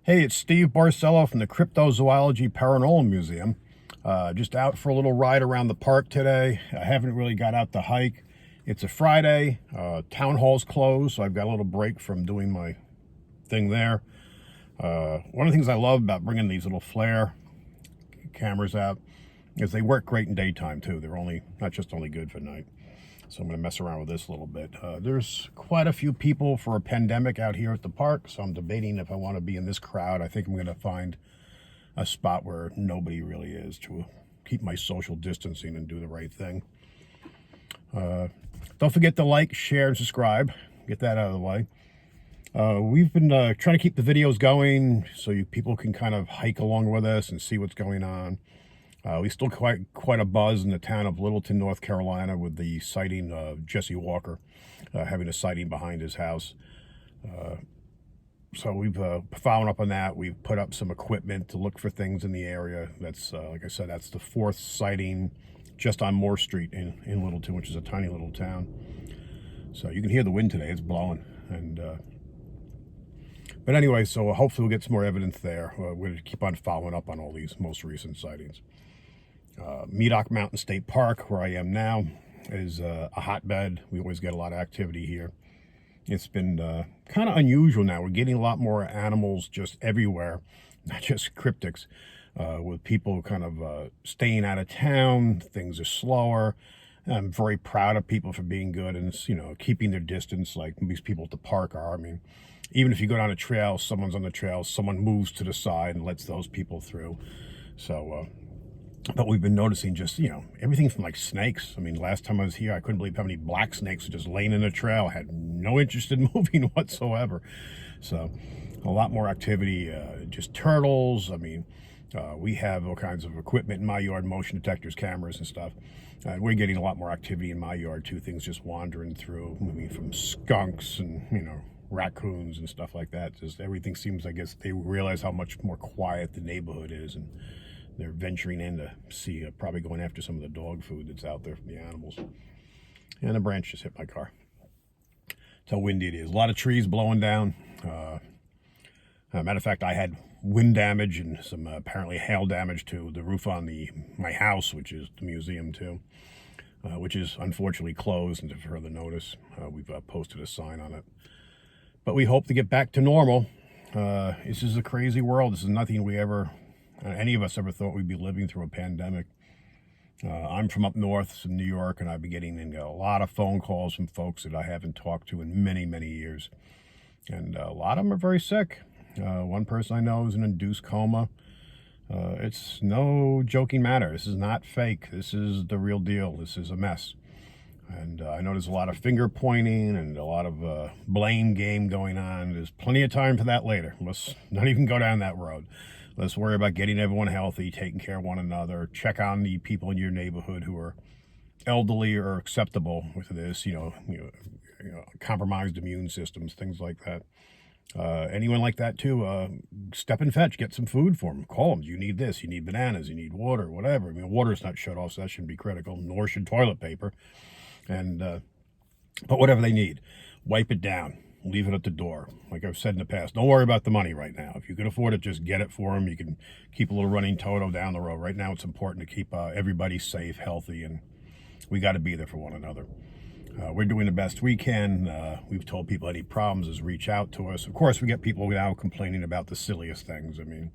Hey, it's Steve Barcelo from the Cryptozoology Paranormal Museum. Just out for a little ride around the park today. I haven't really got out to hike. It's a Friday. Town hall's closed, so I've got a little break from doing my thing there. One of the things I love about bringing these little flare cameras out is they work great in daytime too. They're not just only good for night. So I'm going to mess around with this a little bit. There's quite a few people for a pandemic out here at the park, so I'm debating if I want to be in this crowd. I think I'm going to find a spot where nobody really is to keep my social distancing and do the right thing. Don't forget to like, share, and subscribe. Get that out of the way. We've been trying to keep the videos going so people can kind of hike along with us and see what's going on. We still quite a buzz in the town of Littleton, North Carolina, with the sighting of Jesse Walker, having a sighting behind his house. So we've followed up on that. We've put up some equipment to look for things in the area. That's, like I said, that's the fourth sighting just on Moore Street in Littleton, which is a tiny little town. So you can hear the wind today. It's blowing. But anyway, so hopefully we'll get some more evidence there. We're going to keep on following up on all these most recent sightings. Medoc Mountain State Park, where I am now, is a hotbed. We always get a lot of activity here. It's been kind of unusual now. We're getting a lot more animals just everywhere, not just cryptics, with people kind of staying out of town. Things are slower. I'm very proud of people for being good and, keeping their distance like these people at the park are. I mean, even if you go down a trail, someone's on the trail, someone moves to the side and lets those people through. So, but we've been noticing just, everything from like snakes. I mean, last time I was here, I couldn't believe how many black snakes were just laying in the trail. I had no interest in moving whatsoever. So a lot more activity, just turtles. I mean, we have all kinds of equipment in my yard, motion detectors, cameras and stuff. We're getting a lot more activity in my yard too, things just wandering through. I mean, from skunks and, raccoons and stuff like that. Just everything seems, I guess, they realize how much more quiet the neighborhood is, and they're venturing in to see, probably going after some of the dog food that's out there from the animals. And a branch just hit my car. That's how windy it is. A lot of trees blowing down. Matter of fact, I had wind damage and some apparently hail damage to the roof on my house, which is the museum too, which is unfortunately closed until further notice. We've posted a sign on it. But we hope to get back to normal. This is a crazy world. This is nothing any of us ever thought we'd be living through a pandemic. I'm from up north in New York, and I've been getting a lot of phone calls from folks that I haven't talked to in many, many years. And a lot of them are very sick. One person I know is in an induced coma. It's no joking matter. This is not fake. This is the real deal. This is a mess. And I know there's a lot of finger pointing and a lot of blame game going on. There's plenty of time for that later. Let's not even go down that road. Let's worry about getting everyone healthy, taking care of one another, check on the people in your neighborhood who are elderly or acceptable with this, compromised immune systems, things like that. Anyone like that too, step and fetch, get some food for them. Call them. You need this, you need bananas, you need water, whatever. I mean, water's not shut off, so that shouldn't be critical, nor should toilet paper. And but whatever they need, wipe it down, leave it at the door. Like I've said in the past, don't worry about the money right now. If you can afford it, just get it for them. You can keep a little running toto down the road. Right now, it's important to keep everybody safe, healthy, and we got to be there for one another. We're doing the best we can. We've told people any problems is reach out to us. Of course, we get people now complaining about the silliest things. I mean,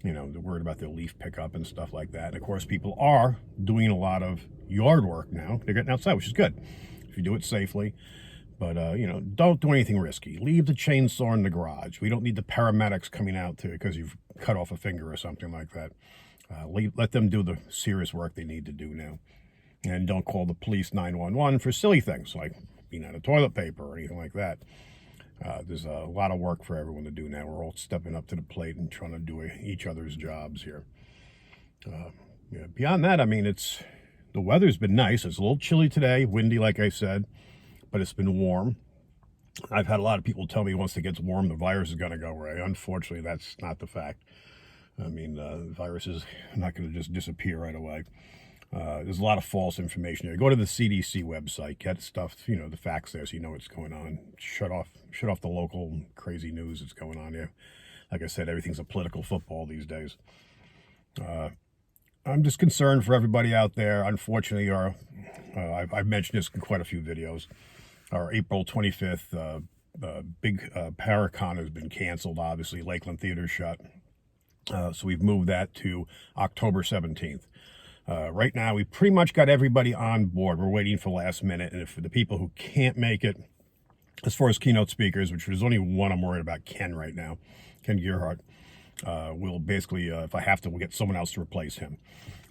they're worried about their leaf pickup and stuff like that. And of course, people are doing a lot of yard work now. They're getting outside, which is good if you do it safely. But, don't do anything risky. Leave the chainsaw in the garage. We don't need the paramedics coming out because you've cut off a finger or something like that. Let them do the serious work they need to do now. And don't call the police 911 for silly things like being out of toilet paper or anything like that. There's a lot of work for everyone to do now. We're all stepping up to the plate and trying to do each other's jobs here. Beyond that, I mean, the weather's been nice. It's a little chilly today, windy, like I said, but it's been warm. I've had a lot of people tell me once it gets warm, the virus is going to go away. Unfortunately, that's not the fact. I mean, the virus is not going to just disappear right away. There's a lot of false information there. Go to the CDC website, get stuff, the facts there so you know what's going on. Shut off the local crazy news that's going on there. like I said, everything's a political football these days. I'm just concerned for everybody out there. Unfortunately, I've mentioned this in quite a few videos. Our April 25th big Paracon has been canceled. Obviously, Lakeland Theater shut. So we've moved that to October 17th. Right now, we pretty much got everybody on board. We're waiting for last minute. And for the people who can't make it, as far as keynote speakers, which there's only one I'm worried about, Ken right now, Ken Gearhart. We'll basically, if I have to, we'll get someone else to replace him.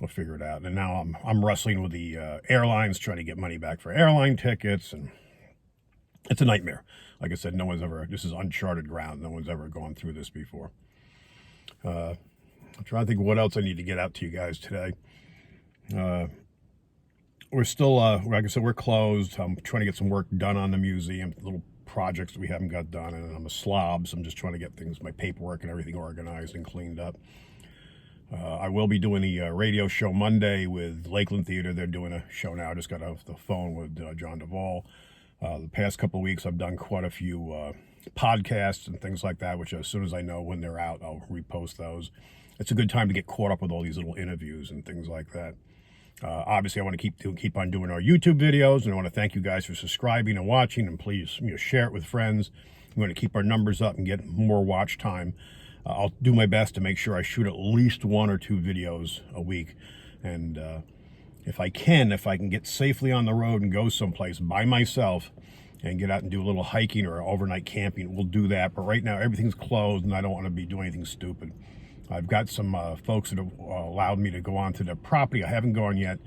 We'll figure it out. And now I'm wrestling with the airlines, trying to get money back for airline tickets, and it's a nightmare. Like I said, this is uncharted ground. No one's ever gone through this before. I'm trying to think what else I need to get out to you guys today. We're still, like I said, we're closed. I'm trying to get some work done on the museum, little projects that we haven't got done, and I'm a slob, so I'm just trying to get my paperwork and everything organized and cleaned up. I will be doing the radio show Monday with Lakeland Theater. They're doing a show now. I just got off the phone with John Duvall. The past couple of weeks, I've done quite a few podcasts and things like that, which as soon as I know when they're out, I'll repost those. It's a good time to get caught up with all these little interviews and things like that. Obviously, I want to keep on doing our YouTube videos, and I want to thank you guys for subscribing and watching, and please share it with friends. We want to keep our numbers up and get more watch time. I'll do my best to make sure I shoot at least 1 or 2 videos a week, and if I can get safely on the road and go someplace by myself and get out and do a little hiking or overnight camping, we'll do that. But right now, everything's closed, and I don't want to be doing anything stupid. I've got some folks that have allowed me to go onto their property. I haven't gone yet,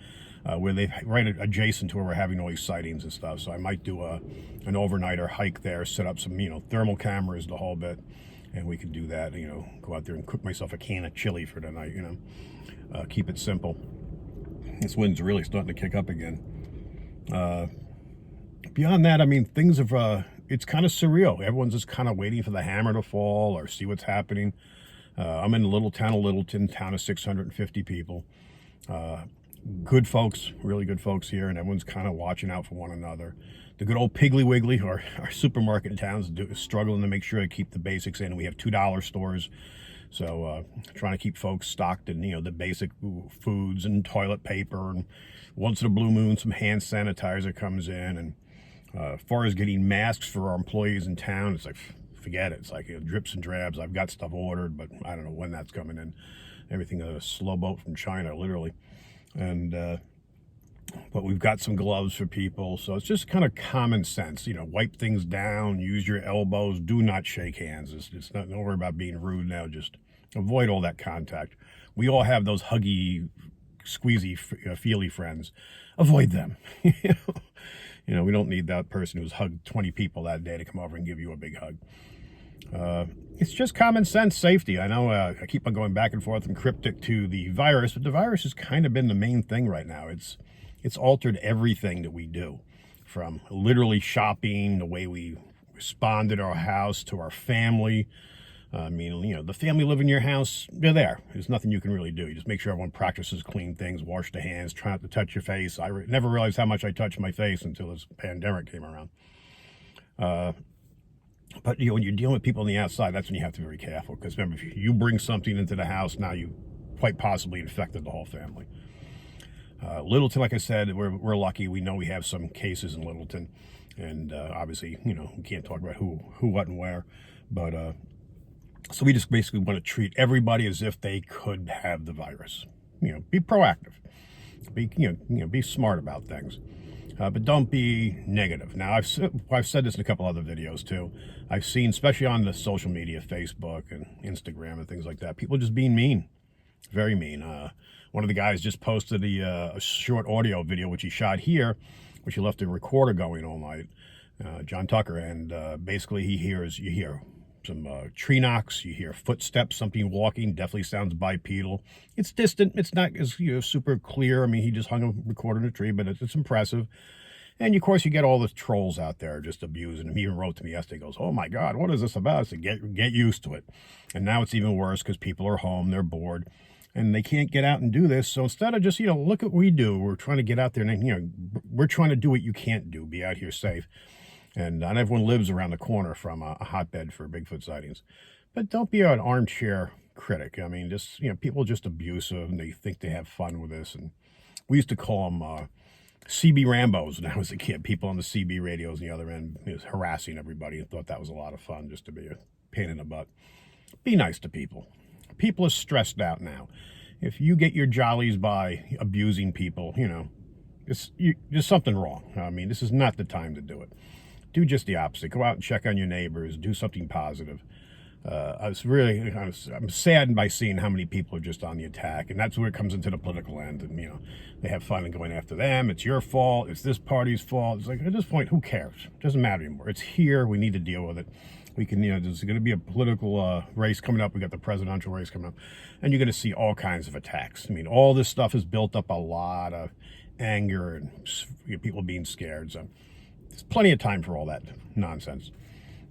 where they right adjacent to where we're having all these sightings and stuff. So I might do an overnighter hike there, set up some thermal cameras, the whole bit, and we could do that. Go out there and cook myself a can of chili for tonight. Keep it simple. This wind's really starting to kick up again. Beyond that, I mean, things have it's kind of surreal. Everyone's just kind of waiting for the hammer to fall or see what's happening. I'm in the little town of Littleton, town of 650 people. Good folks, really good folks here, and everyone's kind of watching out for one another. The good old Piggly Wiggly, our supermarket in town, is struggling to make sure to keep the basics in. We have $2 stores, so trying to keep folks stocked in the basic foods and toilet paper, and once in a blue moon, some hand sanitizer comes in. And as far as getting masks for our employees in town, it's like, forget it. It's like drips and drabs. I've got stuff ordered, but I don't know when that's coming in. Everything a slow boat from China, literally. And but we've got some gloves for people, so it's just kind of common sense. Wipe things down, use your elbows, do not shake hands. It's not, don't worry about being rude now. Just avoid all that contact. We all have those huggy, squeezy, feely friends. Avoid them. We don't need that person who's hugged 20 people that day to come over and give you a big hug. It's just common sense safety. I know I keep on going back and forth from cryptic to the virus, but the virus has kind of been the main thing right now. It's altered everything that we do, from literally shopping, the way we respond at our house, to our family. I mean, the family live in your house, they're there. There's nothing you can really do. You just make sure everyone practices clean things, wash their hands, try not to touch your face. I never realized how much I touched my face until this pandemic came around. But when you're dealing with people on the outside, that's when you have to be very careful. Because remember, if you bring something into the house, now you quite possibly infected the whole family. Littleton, like I said, we're lucky. We know we have some cases in Littleton, and obviously, we can't talk about who, what, and where. But so we just basically want to treat everybody as if they could have the virus. Be proactive. Be smart about things. But don't be negative. Now, I've said this in a couple other videos too. I've seen, especially on the social media, Facebook and Instagram and things like that, people just being mean, very mean. One of the guys just posted a short audio video, which he shot here, which he left the recorder going all night, John Tucker, and basically you hear some tree knocks, you hear footsteps, something walking, definitely sounds bipedal. It's distant, it's not as super clear. I mean, he just hung a recorder in a tree, but it's impressive. And of course, you get all the trolls out there just abusing him. He even wrote to me yesterday, goes, "Oh my God, what is this about?" I said, get used to it. And now it's even worse because people are home, they're bored, and they can't get out and do this. So instead of just, look at what we do, we're trying to get out there and, we're trying to do what you can't do, be out here safe. And not everyone lives around the corner from a hotbed for Bigfoot sightings. But don't be an armchair critic. I mean, just, people are just abusive and they think they have fun with this. And we used to call them CB Rambos when I was a kid. People on the CB radios on the other end harassing everybody, and thought that was a lot of fun, just to be a pain in the butt. Be nice to people. People are stressed out now. If you get your jollies by abusing people, there's something wrong. I mean, this is not the time to do it. Do just the opposite. Go out and check on your neighbors. Do something positive. I'm saddened by seeing how many people are just on the attack, and that's where it comes into the political end. And they have fun and going after them. It's your fault. It's this party's fault. It's like, at this point, who cares? It doesn't matter anymore. It's here. We need to deal with it. We can, there's going to be a political race coming up. We got the presidential race coming up, and you're going to see all kinds of attacks. I mean, all this stuff has built up a lot of anger and people being scared. So there's plenty of time for all that nonsense.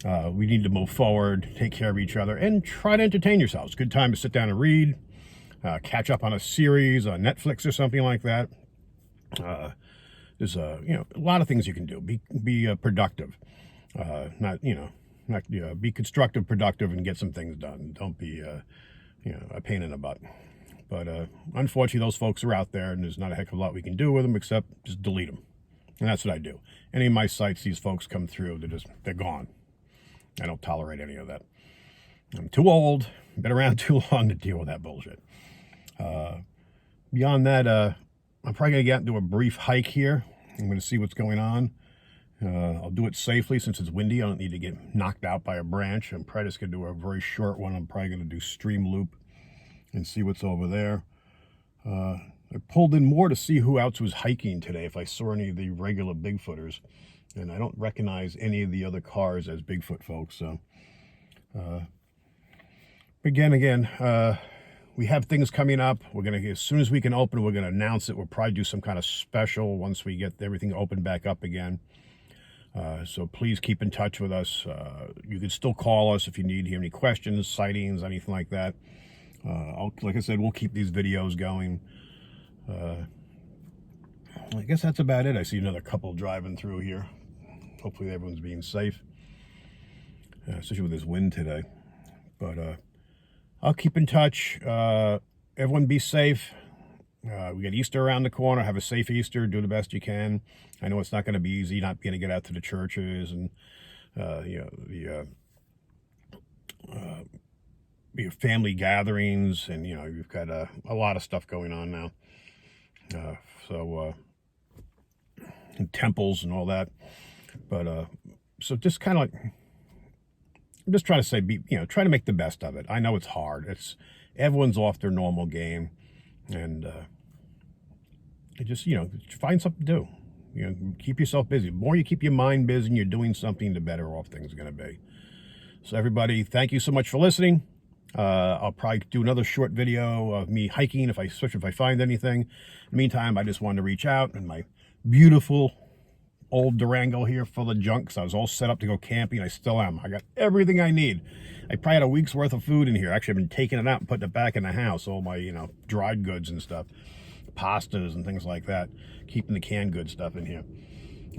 We need to move forward, take care of each other, and try to entertain yourselves. Good time to sit down and read, catch up on a series on Netflix or something like that. There's a lot of things you can do. Be productive, be constructive, productive, and get some things done. Don't be a pain in the butt. But unfortunately, those folks are out there, and there's not a heck of a lot we can do with them except just delete them. And that's what I do. Any of my sites, these folks come through, they're gone. I don't tolerate any of that. I'm too old, been around too long to deal with that bullshit. Beyond that, I'm probably going to get out and do a brief hike here. I'm going to see what's going on. I'll do it safely since it's windy. I don't need to get knocked out by a branch. I'm probably just going to do a very short one. I'm probably going to do stream loop and see what's over there. I pulled in more to see who else was hiking today, if I saw any of the regular Bigfooters. And I don't recognize any of the other cars as Bigfoot folks. So, again, we have things coming up. We're going to, as soon as we can open, we're going to announce it. We'll probably do some kind of special once we get everything opened back up again. So please keep in touch with us. You can still call us if you need any questions, sightings, anything like that. Like I said, we'll keep these videos going. I guess that's about it. I see another couple driving through here. Hopefully everyone's being safe, especially with this wind today. But I'll keep in touch. Everyone be safe. We got Easter around the corner. Have a safe Easter. Do the best you can. I know it's not going to be easy not being able to get out to the churches and your family gatherings, and you've got a lot of stuff going on now. And temples and all that. But so just kind of like, I'm just trying to say, try to make the best of it. I know it's hard. Everyone's off their normal game, and just find something to do. Keep yourself busy. The more you keep your mind busy and you're doing something, the better off things are going to be. So everybody, thank you so much for listening. I'll probably do another short video of me hiking if I find anything. In the meantime, I just wanted to reach out, and my beautiful old Durango here full of junk, so I was all set up to go camping. I still am. I got everything I need. I probably had a week's worth of food in here. Actually, I've been taking it out and putting it back in the house, all my dried goods and stuff, pastas and things like that, keeping the canned good stuff in here,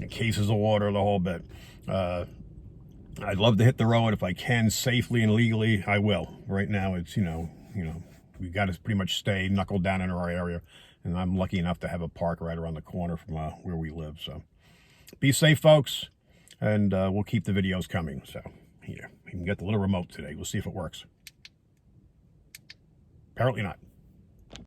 and cases of water, the whole bit. I'd love to hit the road if I can safely and legally. I will. Right now, it's we got to pretty much stay knuckled down in our area, and I'm lucky enough to have a park right around the corner from where we live. So, be safe, folks, and we'll keep the videos coming. So, here, you can get the little remote today. We'll see if it works. Apparently not.